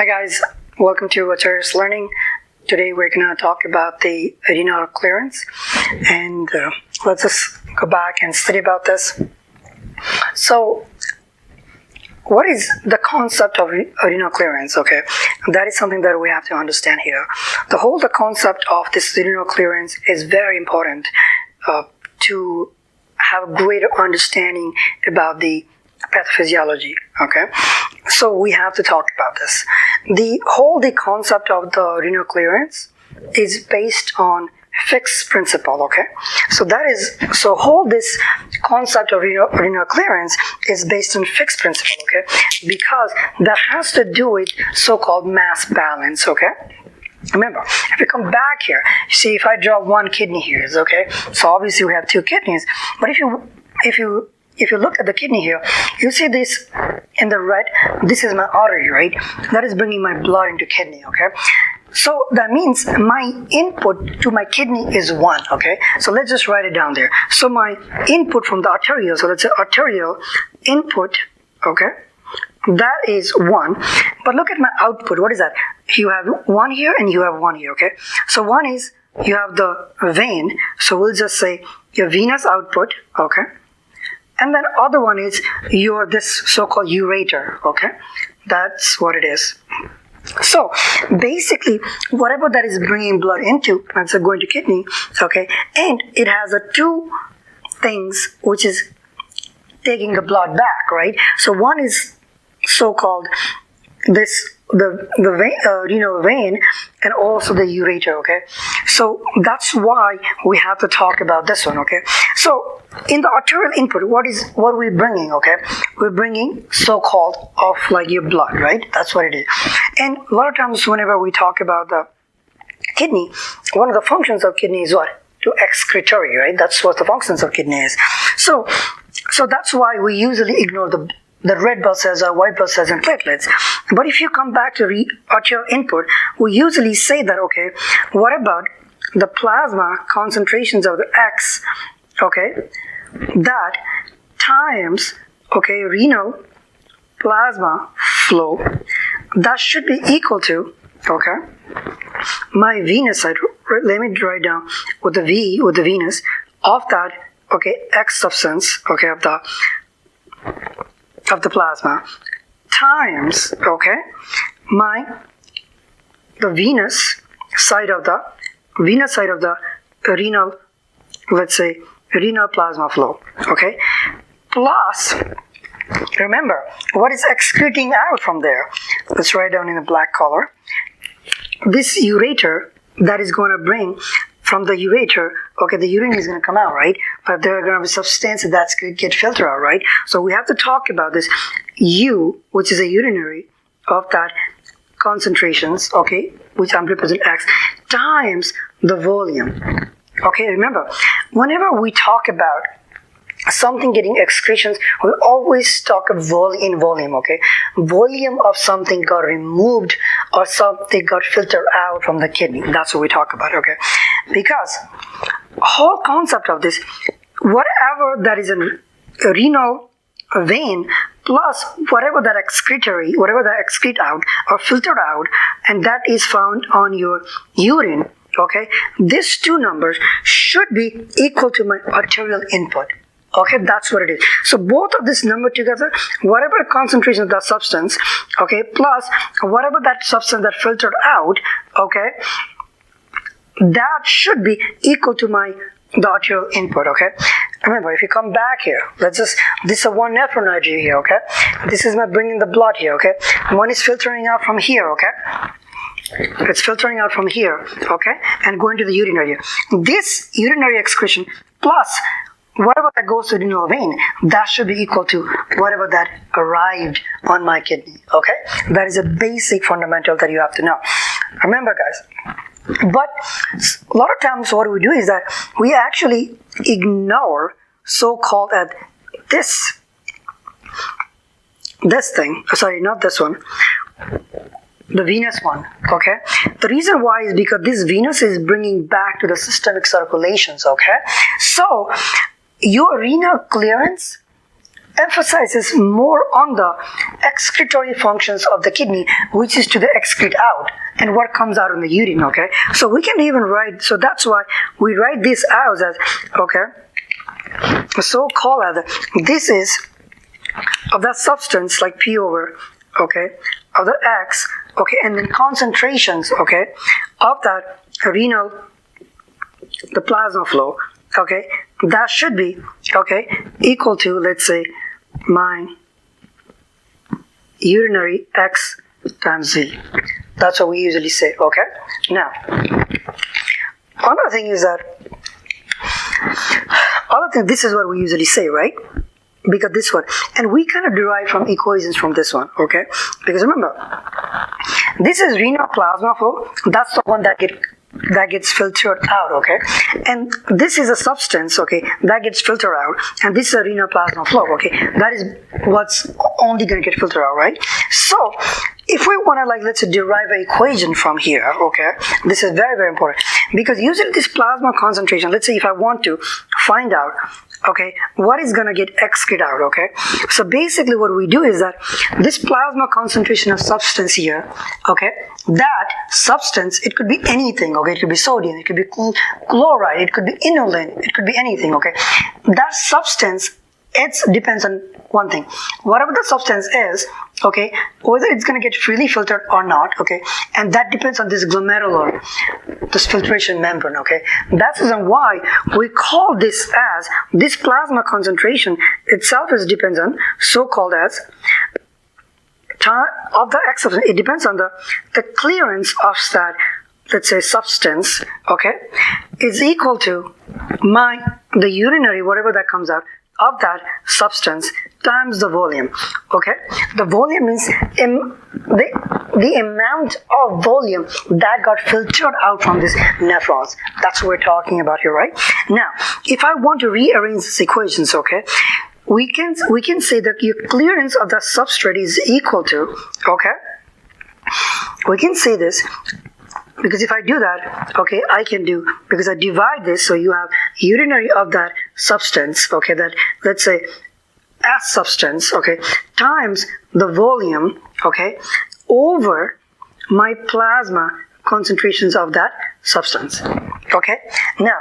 Hi guys, welcome to Acharya's Learning. Today we're going to talk about the renal clearance, and let's just go back and study about this. So, what is the concept of renal clearance? Okay, that is something that we have to understand here. The concept of this renal clearance is very important to have a greater understanding about the pathophysiology. Okay, so we have to talk about this. The concept of the renal clearance is based on Fick's principle. Okay, so this concept of renal clearance is based on Fick's principle. Okay, because that has to do with so-called mass balance. Okay. Remember, if you come back here, you see if I draw one kidney here, okay, so obviously we have two kidneys, but if you look at the kidney here, you see this in the red, this is my artery, right? That is bringing my blood into kidney, okay? So that means my input to my kidney is 1, okay? So let's just write it down there. So my input from the arterial, so let's say arterial input, okay? That is 1, but look at my output. What is that? You have 1 here and you have 1 here, okay? So one is you have the vein, so we'll just say your venous output, okay? And then other one is your this so-called ureter, okay? That's what it is. So basically, whatever that is bringing blood into, that's going to kidney, okay? And it has two things which is taking the blood back, right? So one is so-called the renal vein, and also the ureter, okay? So that's why we have to talk about this one, okay? So in the arterial input, what are we bringing, okay? We're bringing so-called of like your blood, right? That's what it is. And a lot of times whenever we talk about the kidney, one of the functions of kidney is what? To excretory, right? That's what the functions of kidney is. So that's why we usually ignore the red blood cells or white blood cells and platelets. But if you come back to arterial input, we usually say that, okay, what about the plasma concentrations of the X, okay, that times, okay, renal plasma flow, that should be equal to, okay, my venous side, let me write down with the V, with the venous, of that, okay, X substance, okay, of the plasma times, okay, the venous side of the renal, let's say renal plasma flow, okay, plus, remember what is excreting out from there. Let's write down in the black color. This ureter that is going to bring from the ureter, okay, the urine is going to come out, right? But there are going to be substances that's going to get filtered out, right? So we have to talk about this U, which is a urinary of that concentrations, okay, which I'm represent X, times the volume. Okay, remember, whenever we talk about something getting excretions, we always talk of volume, okay? Volume of something got removed or something got filtered out from the kidney. That's what we talk about, okay? Because whole concept of this, whatever that is in a renal vein plus whatever that excretory, whatever that excrete out or filtered out, and that is found on your urine, okay? These two numbers should be equal to my arterial input. Okay, that's what it is. So both of this number together, whatever the concentration of that substance, okay, plus whatever that substance that filtered out, okay, that should be equal to the arterial input, okay? Remember, if you come back here, this is a one nephron artery here, okay? This is my bringing the blood here, okay? One is filtering out from here, okay? It's filtering out from here, okay? And going to the urinary. This urinary excretion plus whatever that goes to the renal vein, that should be equal to whatever that arrived on my kidney, okay? That is a basic fundamental that you have to know. Remember, guys. But a lot of times what we do is that we actually ignore so-called this thing, sorry, not this one, the venous one, okay? The reason why is because this venous is bringing back to the systemic circulations, okay? So your renal clearance emphasizes more on the excretory functions of the kidney, which is to the excrete out and what comes out in the urine, okay? So we can even write, so that's why we write this out as, okay, so called as, this is of that substance like P over, okay, of the X, okay, and then concentrations, okay, of that renal, the plasma flow, okay, that should be, okay, equal to, let's say, my urinary X times Z. That's what we usually say, okay? Now, another thing is that, this is what we usually say, right? Because this one, and we kind of derive from equations from this one, okay? Because remember, this is renal plasma flow. That's the one that gets filtered out, okay? And this is a substance, okay, that gets filtered out, and this is a renal plasma flow, okay? That is what's only going to get filtered out, right? So if we want to, like, let's say, derive an equation from here, okay, this is very, very important, because using this plasma concentration, let's say if I want to find out, okay, what is going to get excreted out, okay? So basically what we do is that this plasma concentration of substance here, okay, that substance, it could be anything, okay? It could be sodium, it could be chloride, it could be inulin, it could be anything, okay? That substance, it depends on one thing. Whatever the substance is, okay, whether it's going to get freely filtered or not, okay, and that depends on this glomerular, this filtration membrane, okay. That's the reason why we call this as, this plasma concentration itself is depends on, so-called as, time of the X substance. It depends on the clearance of that, let's say, substance, okay, is equal to the urinary, whatever that comes out, of that substance times the volume, okay? The volume means the amount of volume that got filtered out from these nephrons. That's what we're talking about here, right? Now, if I want to rearrange these equations, okay, we can say that your clearance of the substrate is equal to, okay, we can say this, because if I do that, okay, I can do, because I divide this, so you have urinary of that substance, okay, that, let's say, as substance, okay, times the volume, okay, over my plasma concentrations of that substance, okay. Now,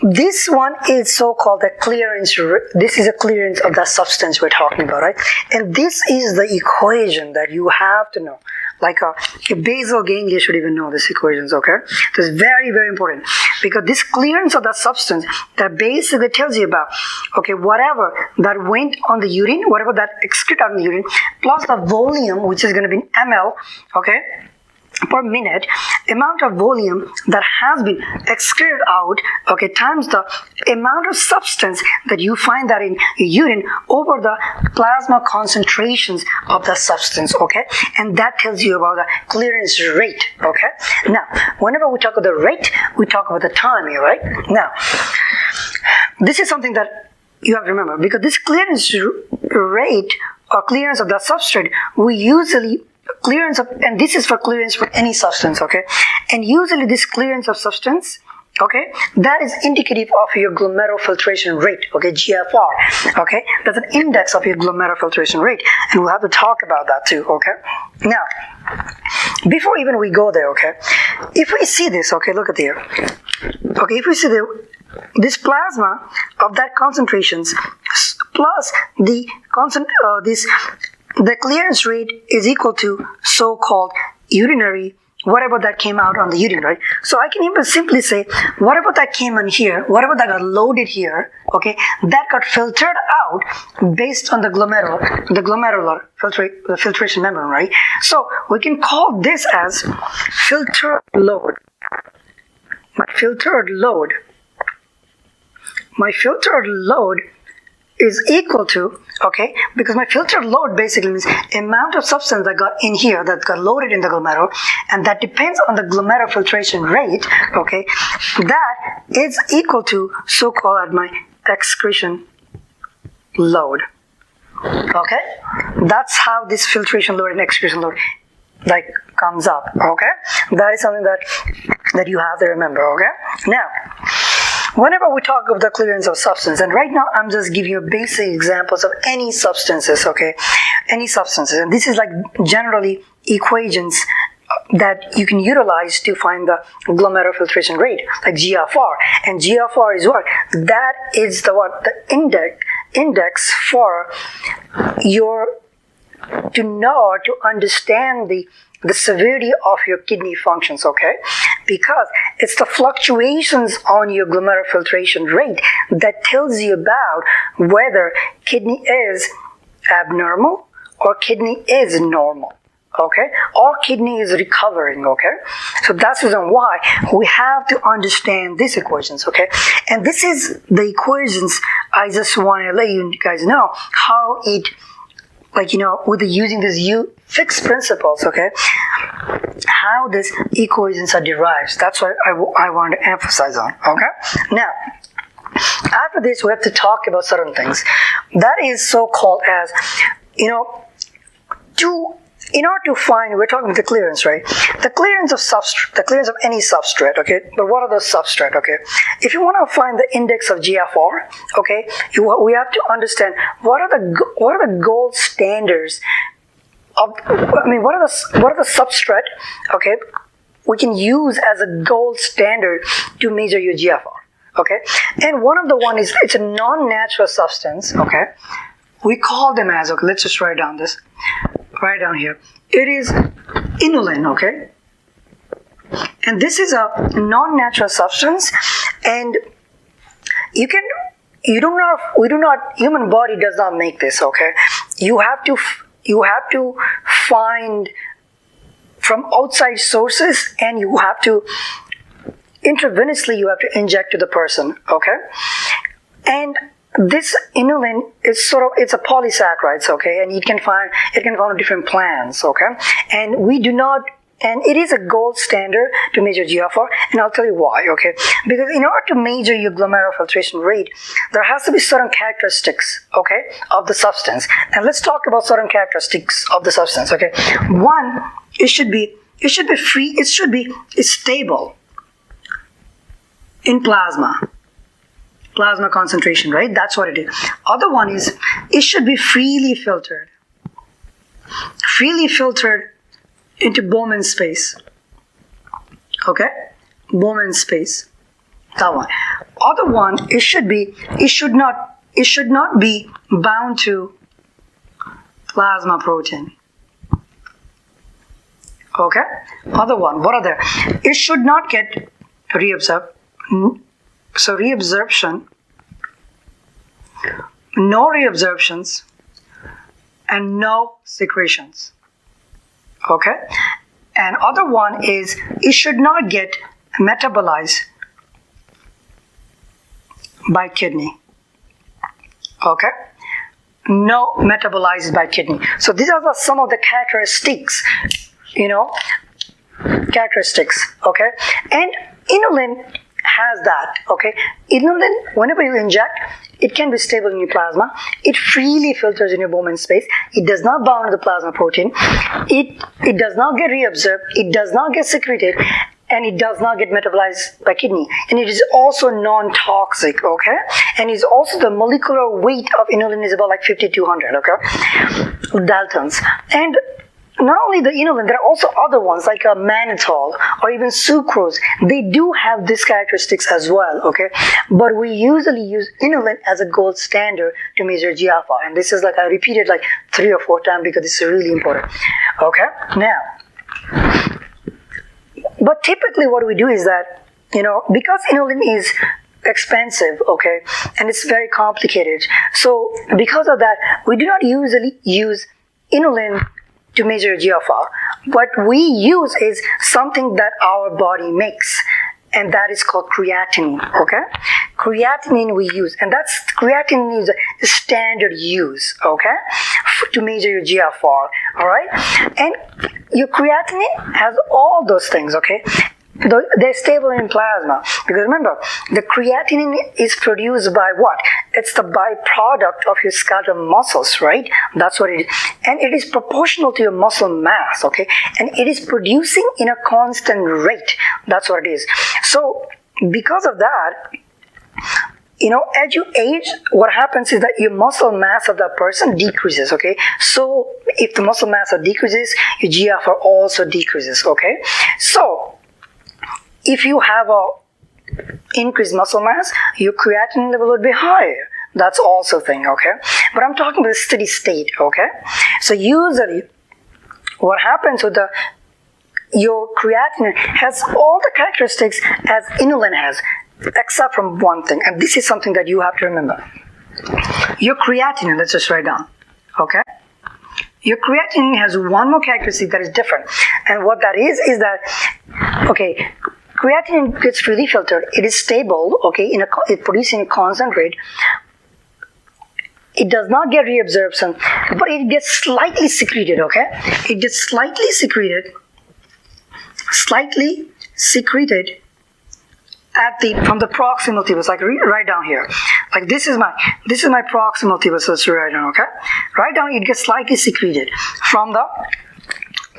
this one is so-called the clearance, this is a clearance of that substance we're talking about, right? And this is the equation that you have to know. Like a basal ganglia should even know these equations, okay? This is very, very important, because this clearance of that substance that basically tells you about, okay, whatever that went on the urine, whatever that excreted out in the urine, plus the volume, which is going to be in ml, okay, per minute, amount of volume that has been excreted out, okay, times the amount of substance that you find that in your urine over the plasma concentrations of the substance, okay, and that tells you about the clearance rate, okay. Now, whenever we talk about the rate, we talk about the time here, right? Now, this is something that you have to remember, because this clearance rate or clearance of the substrate, we usually clearance of, and this is for clearance for any substance, okay, and usually this clearance of substance, okay, that is indicative of your glomerular filtration rate, okay, GFR, okay, that's an index of your glomerular filtration rate, and we'll have to talk about that too, okay. Now, before even we go there, okay, if we see this, okay, look at here, okay, if we see this plasma of that concentrations plus the the clearance rate is equal to so-called urinary, whatever that came out on the urine, right? So I can even simply say, whatever that came in here, whatever that got loaded here, okay, that got filtered out based on the glomerular filtration membrane, right? So we can call this as filtered load. My filtered load is equal to, okay, because my filtered load basically means amount of substance that got in here, that got loaded in the glomerule, and that depends on the glomerular filtration rate, okay, that is equal to so-called my excretion load, okay. That's how this filtration load and excretion load like comes up, okay. That is something that you have to remember, okay. Now, whenever we talk of the clearance of substance, and right now I'm just giving you basic examples of any substances, okay? Any substances. And this is like generally equations that you can utilize to find the glomerular filtration rate, like GFR. And GFR is what? That is the index for your, to understand the severity of your kidney functions, okay? Because it's the fluctuations on your glomerular filtration rate that tells you about whether kidney is abnormal or kidney is normal, okay? Or kidney is recovering, okay? So that's the reason why we have to understand these equations, okay? And this is the equations. I just want to let you guys know how it, like, with using these Fick's principles, okay, how these equations are derived. That's what I want to emphasize on, okay? Now, after this, we have to talk about certain things. That is so-called as, in order to find, we're talking about the clearance, right? The clearance of substrate, the clearance of any substrate, okay? But what are those substrate, okay? If you want to find the index of GFR, okay, we have to understand what are the gold standards of, what are the substrate, okay, we can use as a gold standard to measure your GFR, okay? And one of the one is, it's a non-natural substance, okay? We call them as, okay, let's just write down this. Right down here, it is inulin, okay? And this is a non-natural substance, and human body does not make this, okay? You have to find from outside sources, and you have to intravenously inject to the person, okay? And this inulin is it's a polysaccharides, okay, and it can found in different plants, okay, and it is a gold standard to measure GFR, and I'll tell you why, okay, because in order to measure your glomerular filtration rate, there has to be certain characteristics, okay, of the substance, and let's talk about certain characteristics of the substance, okay. One, it should be free, it's stable in plasma concentration, right? That's what it is. Other one is, it should be freely filtered into Bowman space, okay? Bowman space, that one. Other one, it should not be bound to plasma protein, okay? Other one, what are there? It should not get reabsorbed. So reabsorption, no reabsorptions, and no secretions, okay? And other one is, it should not get metabolized by kidney, okay? No metabolized by kidney. So these are some of the characteristics, okay? And inulin has that, okay? Inulin, whenever you inject, it can be stable in your plasma. It freely filters in your Bowman space. It does not bound to the plasma protein. It does not get reabsorbed. It does not get secreted, and it does not get metabolized by kidney. And it is also non-toxic, okay? And it's also, the molecular weight of inulin is about like 5,200, okay? Daltons. And not only the inulin, there are also other ones like mannitol or even sucrose. They do have these characteristics as well, okay? But we usually use inulin as a gold standard to measure GFR. And this is like, I repeated like 3 or 4 times because it's really important, okay? Now, but typically what we do is that, because inulin is expensive, okay, and it's very complicated. So because of that, we do not usually use inulin to measure GFR. What we use is something that our body makes, and that is called creatinine, okay? Creatinine we use, and creatinine is a standard use, okay, to measure your GFR, all right? And your creatinine has all those things, okay? They're stable in plasma, because remember, the creatinine is produced by what? It's the byproduct of your skeletal muscles, right? That's what it is. And it is proportional to your muscle mass, okay? And it is producing in a constant rate. That's what it is. So, because of that, as you age, what happens is that your muscle mass of that person decreases, okay? So if the muscle mass decreases, your GFR also decreases, okay? So if you have a increased muscle mass, your creatinine level would be higher. That's also a thing, okay? But I'm talking about the steady state, okay? So usually what happens with your creatinine has all the characteristics as inulin has, except from one thing, and this is something that you have to remember. Your creatinine, let's just write down, okay? Your creatinine has one more characteristic that is different, and what that is that, okay, creatinine gets freely filtered. It is stable, okay, it producing a constant rate. It does not get reabsorption, but it gets slightly secreted, okay? It gets slightly secreted from the proximal tubules, like right down here. Like this is my proximal tubules, so let's write down, okay? Right down, it gets slightly secreted from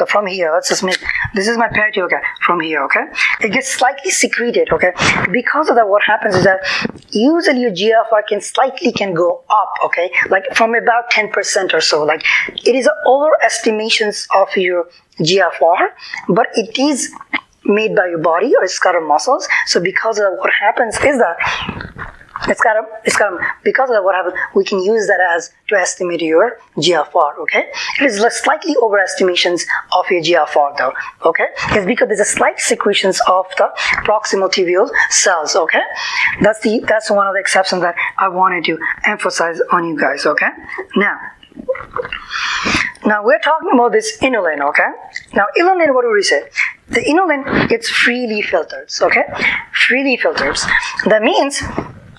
from here. Let's just make, this is my peritube, okay? From here, okay? It gets slightly secreted, okay? Because of that, what happens is that usually your GFR can go up, okay? Like from about 10% or so. Like it is overestimations of your GFR, but it is made by your body or skeletal muscles. So because of that, what happens is that because of that, what happens, we can use that as to estimate your GFR, okay? It is slightly overestimations of your GFR though, okay? It's because there's a slight secretions of the proximal tubule cells, okay? That's one of the exceptions that I wanted to emphasize on you guys, okay? Now we're talking about this inulin, okay? Now inulin, what do we say? The inulin gets freely filtered, okay? Freely filtered. That means,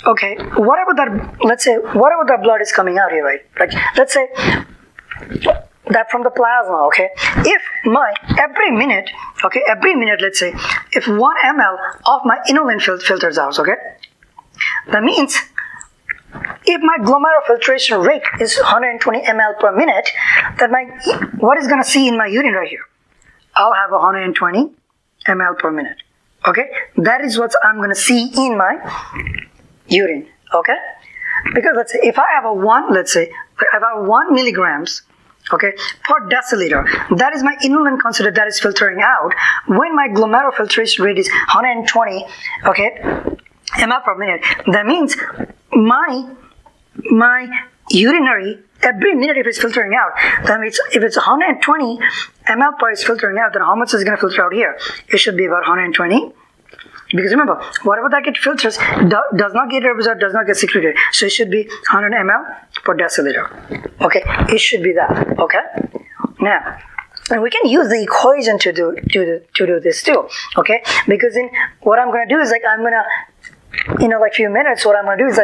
okay, whatever that blood is coming out here, right? Like let's say that from the plasma, okay? If every minute, let's say, if 1 ml of my inulin filters out, okay? That means if my glomerular filtration rate is 120 ml per minute, then what is going to see in my urine right here? I'll have 120 ml per minute, okay? That is what I'm going to see in my urine, okay? Because let's say if I have 1 milligrams, okay, per deciliter, that is my inulin concentrate that is filtering out. When my glomerular filtration rate is 120, okay, ml per minute, that means my urinary, every minute if it's filtering out, then if it's 120 ml per is filtering out, then how much is going to filter out here? It should be about 120. Because remember, whatever that gets filters does not get absorbed, does not get secreted. So it should be 100 ml per deciliter. Okay, it should be that. Okay. Now, and we can use the equation to do this too. Okay, because what I'm going to do is I'm going to, like few minutes, what I'm going to do is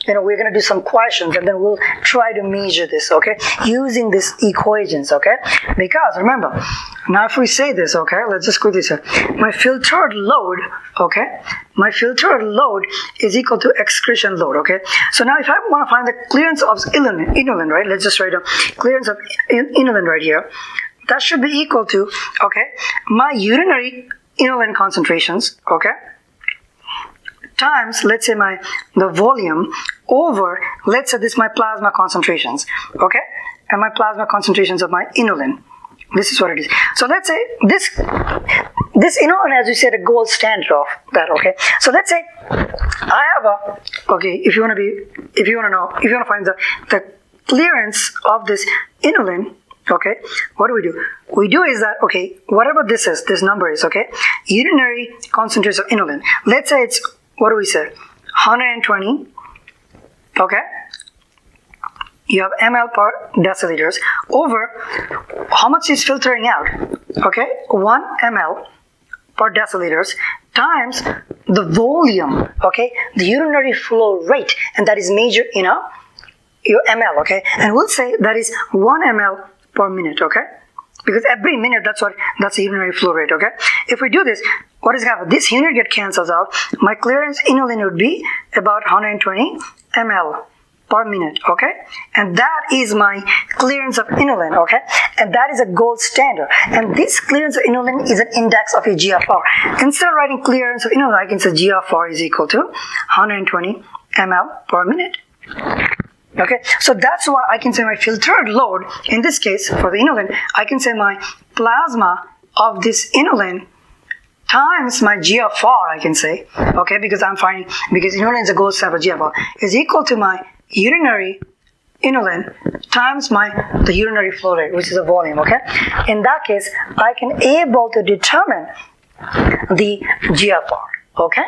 we're going to do some questions and then we'll try to measure this, okay, using these equations, okay? Because remember, now if we say this, okay, let's just quickly say, my filtered load, okay, my filtered load is equal to excretion load, okay? So now if I want to find the clearance of inulin, right, let's just write down clearance of inulin right here. That should be equal to, okay, my urinary inulin concentrations, okay, times, let's say the volume over, let's say this is my plasma concentrations, okay, and my plasma concentrations of my inulin. This is what it is. So let's say this inulin, as we said, a gold standard of that, okay. So let's say I have if you want to find the clearance of this inulin, okay, what do? We do is that, okay, whatever this number is, okay, urinary concentration of inulin. Let's say it's, what do we say? 120, okay? You have ml per deciliters over how much is filtering out, okay? 1 ml per deciliters times the volume, okay? The urinary flow rate, and that is measured in your ml, okay? And we'll say that is 1 ml per minute, okay? Because every minute, that's the urinary flow rate, okay? If we do this, what is happening? This unit get cancels out. My clearance inulin would be about 120 ml per minute, okay? And that is my clearance of inulin, okay? And that is a gold standard. And this clearance of inulin is an index of your GFR. Instead of writing clearance of inulin, I can say GFR is equal to 120 ml per minute. Okay, so that's why I can say my filtered load, in this case for the inulin, I can say my plasma of this inulin times my GFR, I can say, okay, because inulin is a gold standard GFR, is equal to my urinary inulin times the urinary flow rate, which is a volume, okay? In that case, I can able to determine the GFR, okay?